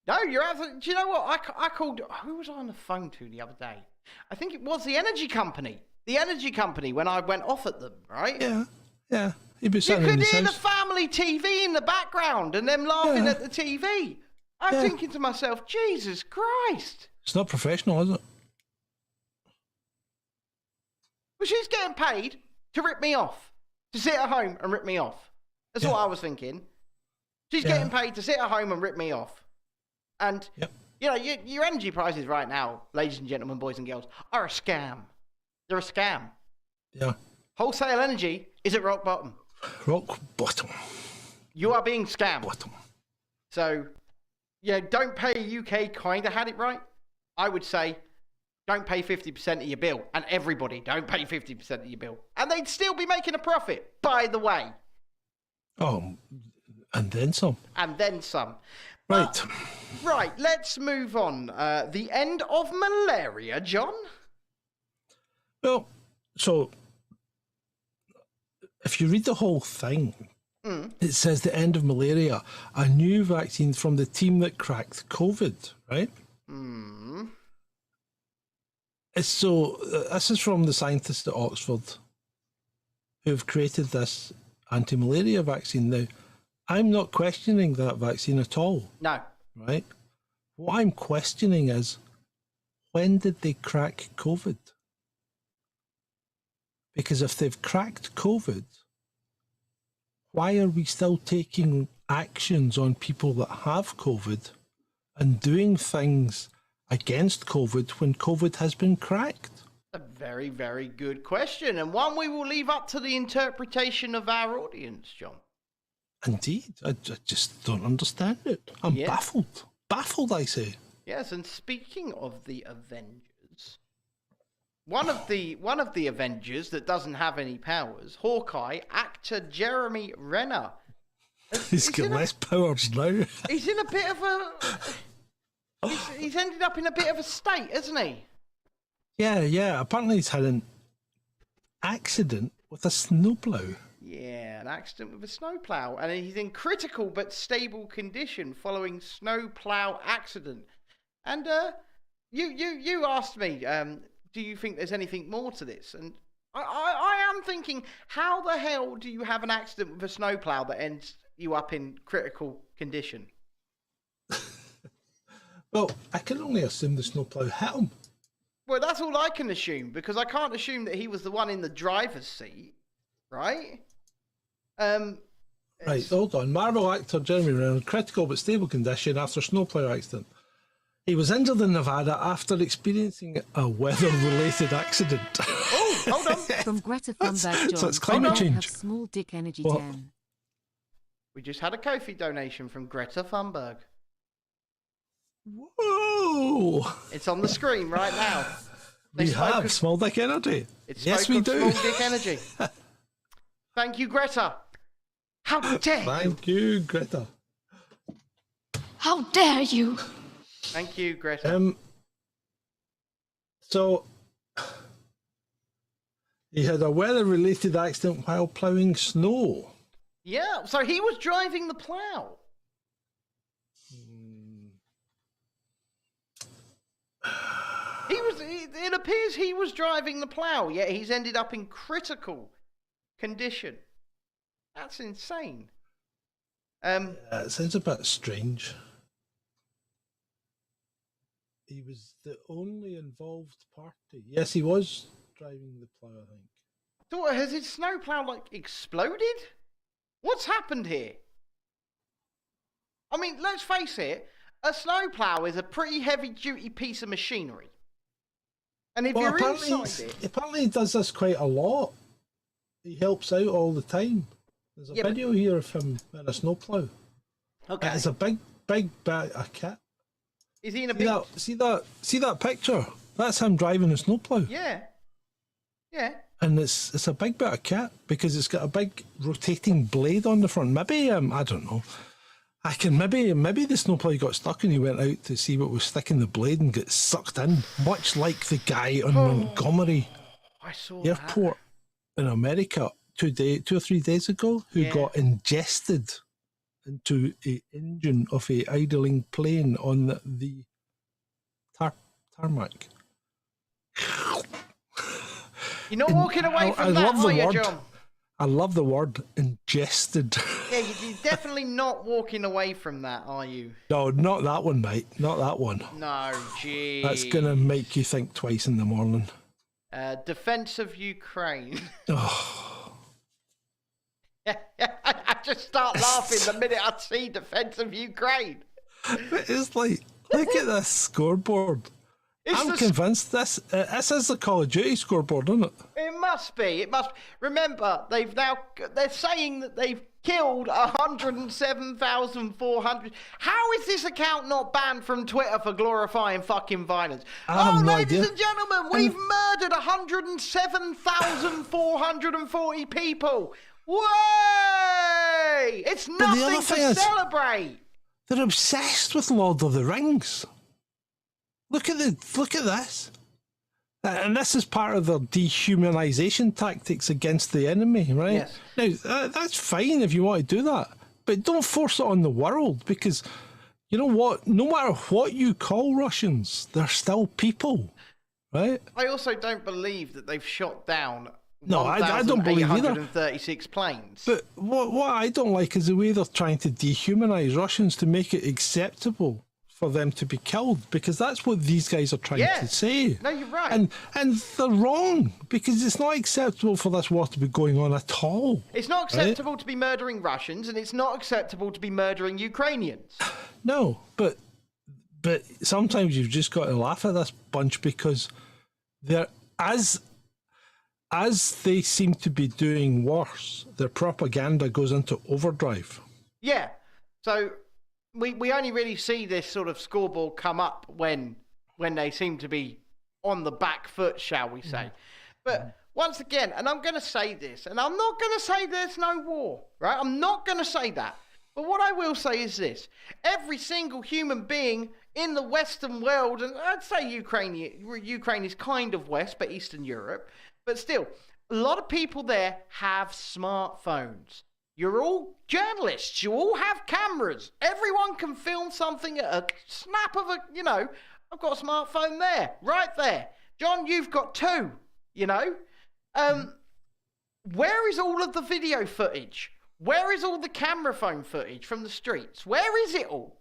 No, you're absolutely... Do you know what? I called... Who was I on the phone to the other day? I think it was the energy company. The energy company, when I went off at them, right? Yeah. You'd be you sitting could in hear the the family TV in the background and them laughing at the TV. I'm thinking to myself, Jesus Christ. It's not professional, is it? Well, she's getting paid to rip me off. To sit at home and rip me off. That's what I was thinking. She's getting paid to sit at home and rip me off. And, your energy prices right now, ladies and gentlemen, boys and girls, are a scam. They're a scam. Yeah. Wholesale energy is at rock bottom. Rock bottom. You are being scammed. Bottom. So, don't pay UK kind of had it right. I would say, don't pay 50% of your bill. And everybody, don't pay 50% of your bill. And they'd still be making a profit, by the way. Oh, and then some. And then some. Right. Right, let's move on. The end of malaria, John? Well, so, if you read the whole thing, it says the end of malaria, a new vaccine from the team that cracked COVID, right? So, this is from the scientists at Oxford who have created this anti-malaria vaccine. Now, I'm not questioning that vaccine at all. No. Right? What I'm questioning is, when did they crack COVID? Because if they've cracked COVID, why are we still taking actions on people that have COVID and doing things against COVID when COVID has been cracked? A very, very good question, and one we will leave up to the interpretation of our audience, John. Indeed. I just don't understand it. I'm baffled. Baffled, I say. Yes, and speaking of the Avengers, one of the Avengers that doesn't have any powers, Hawkeye, actor Jeremy Renner. He's got less powers now. He's in a bit of a... He's ended up in a bit of a state, hasn't he? Yeah. Apparently he's had an accident with a snowplow. Yeah, an accident with a snowplow. And he's in critical but stable condition following snowplow accident. And you asked me, do you think there's anything more to this? And I am thinking, how the hell do you have an accident with a snowplow that ends you up in critical condition? Well, I can only assume the snowplow hit him. Well, that's all I can assume, because I can't assume that he was the one in the driver's seat, right? Right, hold on. Marvel actor Jeremy Renner in critical but stable condition after snowplow accident. He was injured in Nevada after experiencing a weather-related accident. Oh, hold on. From Greta Thunberg, John. So it's climate change. Small Dick Energy What? 10. We just had a Ko-fi donation from Greta Thunberg. Whoa! It's on the screen right now. We have small dick energy. Yes, we do. Small dick energy. Thank you, Greta. How dare you? Thank you, Greta. How dare you? Thank you, Greta. So he had a weather-related accident while ploughing snow. Yeah, so he was driving the plough. It appears he was driving the plough, yet he's ended up in critical condition. That's insane. It sounds a bit strange. He was the only involved party. Yes, he was driving the plough, I think. So has his snowplow, exploded? What's happened here? I mean, let's face it, a snowplow is a pretty heavy-duty piece of machinery. And if you're inside it... Apparently he does this quite a lot. He helps out all the time. There's a video here of him in a snowplow. Okay. It's a big bit of kit. Is he in a big... See that picture? That's him driving a snowplow. Yeah. Yeah. And it's a big bit of kit because it's got a big rotating blade on the front. Maybe I don't know. Maybe the snowplow got stuck and he went out to see what was sticking the blade and got sucked in, much like the guy on Montgomery Airport in America 2 or 3 days ago who got ingested into an engine of a idling plane on the tarmac. You're not walking away from that, are you, John? I love the word ingested. Yeah, you're definitely not walking away from that, are you? No, not that one, mate. Not that one. No, gee. That's going to make you think twice in the morning. Defense of Ukraine. Oh. I just start laughing the minute I see Defense of Ukraine. But it's like, look at this scoreboard. I'm convinced this is the Call of Duty scoreboard, isn't it? It must be. It must. Remember, they're saying that they've killed 107,400. How is this account not banned from Twitter for glorifying fucking violence? Ladies and gentlemen, we've murdered 107,440 people. Way! It's nothing to celebrate. They're obsessed with Lord of the Rings. Look at this. And this is part of their dehumanization tactics against the enemy, right? Yes. Now, that's fine if you want to do that, but don't force it on the world because, you know what? No matter what you call Russians, they're still people, right? I also don't believe that they've shot down I don't believe either. 1,836 planes. But what I don't like is the way they're trying to dehumanize Russians to make it acceptable for them to be killed, because that's what these guys are trying to say. No, you're right. And they're wrong, because it's not acceptable for this war to be going on at all. It's not acceptable to be murdering Russians, and it's not acceptable to be murdering Ukrainians. No, but sometimes you've just got to laugh at this bunch because they're as they seem to be doing worse, their propaganda goes into overdrive. Yeah. So we only really see this sort of scoreboard come up when they seem to be on the back foot, shall we say. But once again, and I'm going to say this, and I'm not going to say there's no war, right? I'm not going to say that. But what I will say is this. Every single human being in the Western world, and I'd say Ukraine is kind of West, but Eastern Europe, but still, a lot of people there have smartphones. You're all journalists. You all have cameras. Everyone can film something at a snap of a, I've got a smartphone there, right there. John, you've got two, Where is all of the video footage? Where is all the camera phone footage from the streets? Where is it all?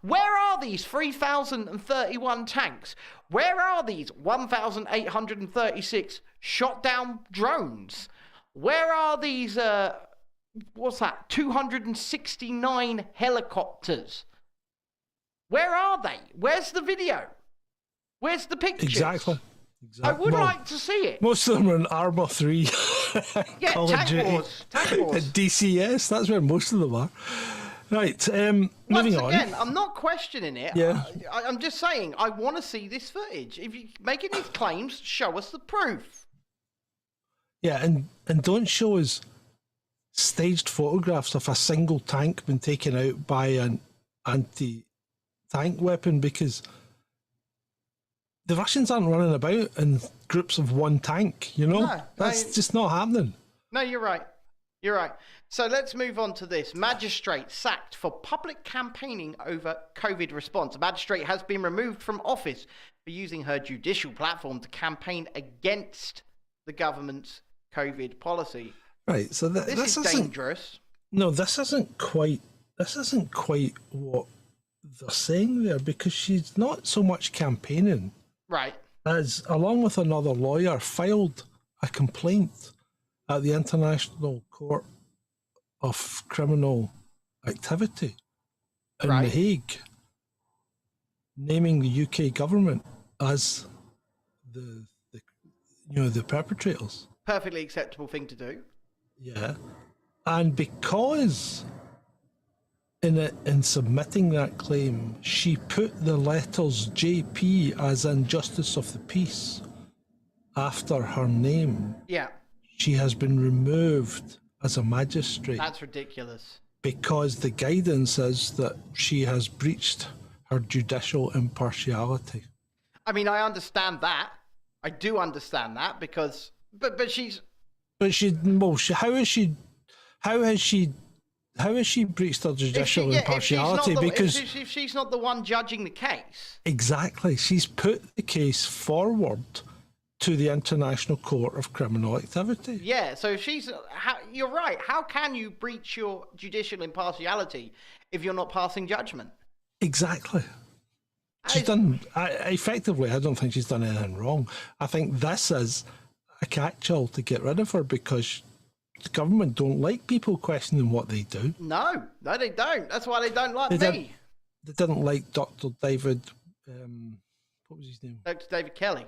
Where are these 3,031 tanks? Where are these 1,836 shot down drones? Where are these, 269 helicopters? Where are they? Where's the video? Where's the pictures? Exactly. I would like to see it. Most of them are in Armour 3. Yeah, Tank Wars. DCS, that's where most of them are. Right, moving on. Once again, I'm not questioning it. Yeah. I'm just saying, I want to see this footage. If you're making these claims, show us the proof. Yeah, and don't show us staged photographs of a single tank being taken out by an anti-tank weapon, because the Russians aren't running about in groups of one tank, That's just not happening. No, you're right. You're right. So let's move on to this. Magistrate sacked for public campaigning over COVID response. A magistrate has been removed from office for using her judicial platform to campaign against the government's COVID policy. Right, so this is dangerous. No, this isn't quite what they're saying there, because she's not so much campaigning. Right. As, along with another lawyer, filed a complaint at the International Court of Criminal Activity in The Hague, naming the UK government as the perpetrators. Perfectly acceptable thing to do. Yeah. And because in submitting that claim, she put the letters JP, as in Justice of the Peace, after her name. Yeah. She has been removed as a magistrate. That's ridiculous. Because the guidance is that she has breached her judicial impartiality. I mean, I understand that. I do understand that, because but how has she breached her judicial impartiality? If she's not the one judging the case. Exactly. She's put the case forward to the International Court of Criminal Activity. Yeah, so if you're right. How can you breach your judicial impartiality if you're not passing judgment? Exactly. Effectively, I don't think she's done anything wrong. I think this is a catch-all to get rid of her, because the government don't like people questioning what they do. No, they don't. That's why they don't like me. They didn't like Dr. David... what was his name? Dr. David Kelly.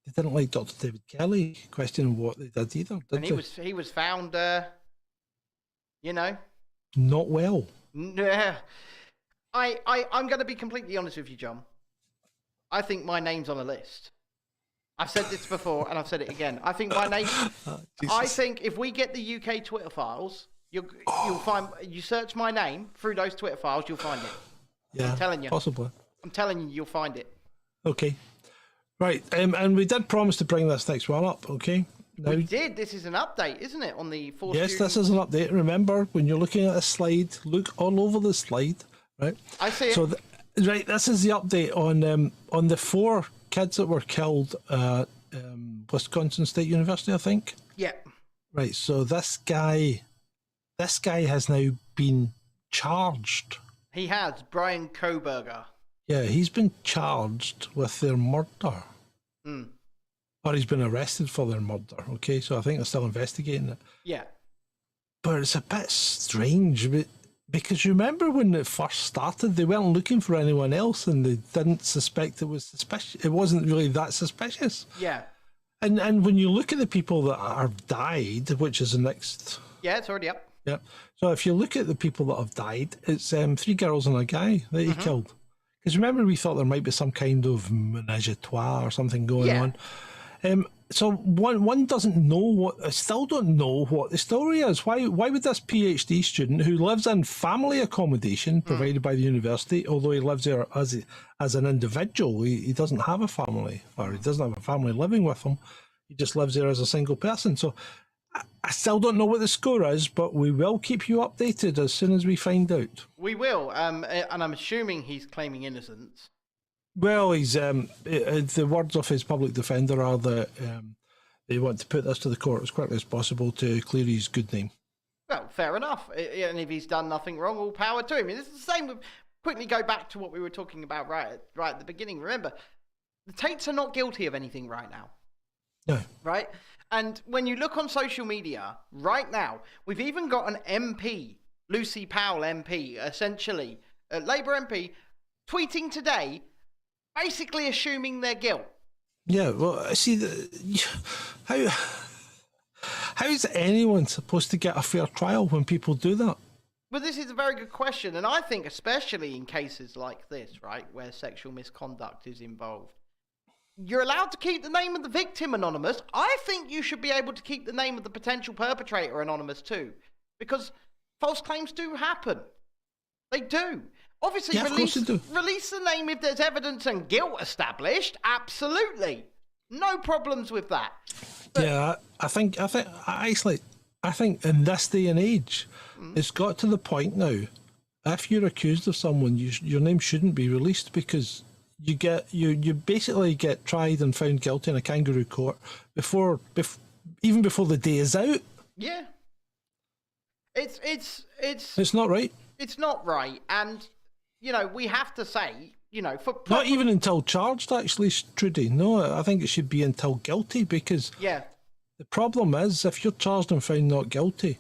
They didn't like Dr. David Kelly questioning what they did either, did they? He was found, not well. Yeah. I'm going to be completely honest with you, John. I think my name's on a list. I've said this before, and I've said it again. I think my name... I think if we get the UK Twitter files, you'll find... You search my name through those Twitter files, you'll find it. Yeah, I'm telling you. Possibly. I'm telling you, you'll find it. Okay. Right, and we did promise to bring this next one up, okay? Now, we did. This is an update, isn't it, on the four Yes, this is an update. Remember, when you're looking at a slide, look all over the slide, right? I see it. So, this is the update on the 4 kids that were killed at Wisconsin State University, I think. Yeah. Right, so this guy has now been charged. He has, Brian Koberger. Yeah, he's been charged with their murder. Mm. Or he's been arrested for their murder, okay? So I think they're still investigating it. Yeah. But it's a bit strange, because remember when it first started, they weren't looking for anyone else, and they didn't suspect it was suspicious. It wasn't really that suspicious. Yeah. And when you look at the people that have died, which is the next... Yeah, it's already up. Yeah. So if you look at the people that have died, it's 3 girls and a guy that he killed. Because remember, we thought there might be some kind of menage a trois or something going on. So one doesn't know I still don't know what the story is. Why would this PhD student who lives in family accommodation provided by the university, although he lives there as an individual, he doesn't have a family, or he doesn't have a family living with him. He just lives there as a single person. So I still don't know what the score is, but we will keep you updated as soon as we find out. We will, and I'm assuming he's claiming innocence. Well, he's the words of his public defender are that they want to put this to the court as quickly as possible to clear his good name. Well, fair enough. And if he's done nothing wrong, all power to him. And it's the same with, quickly go back to what we were talking about right at the beginning. Remember, the Tates are not guilty of anything right now. No. Right? And when you look on social media right now, we've even got an MP, Lucy Powell MP, essentially, a Labour MP, tweeting today, basically assuming their guilt. Yeah, well, see, how is anyone supposed to get a fair trial when people do that? Well, this is a very good question, and I think especially in cases like this, right, where sexual misconduct is involved, you're allowed to keep the name of the victim anonymous. I think you should be able to keep the name of the potential perpetrator anonymous too, because false claims do happen. They do. Obviously, yeah, release the name if there's evidence and guilt established. Absolutely. No problems with that. But yeah, I think in this day and age, it's got to the point now, if you're accused of someone, your name shouldn't be released, because you basically get tried and found guilty in a kangaroo court even before the day is out. Yeah. It's not right. It's not right, and we have to say, not even until charged, actually, Trudy. No, I think it should be until guilty, because the problem is, if you're charged and found not guilty,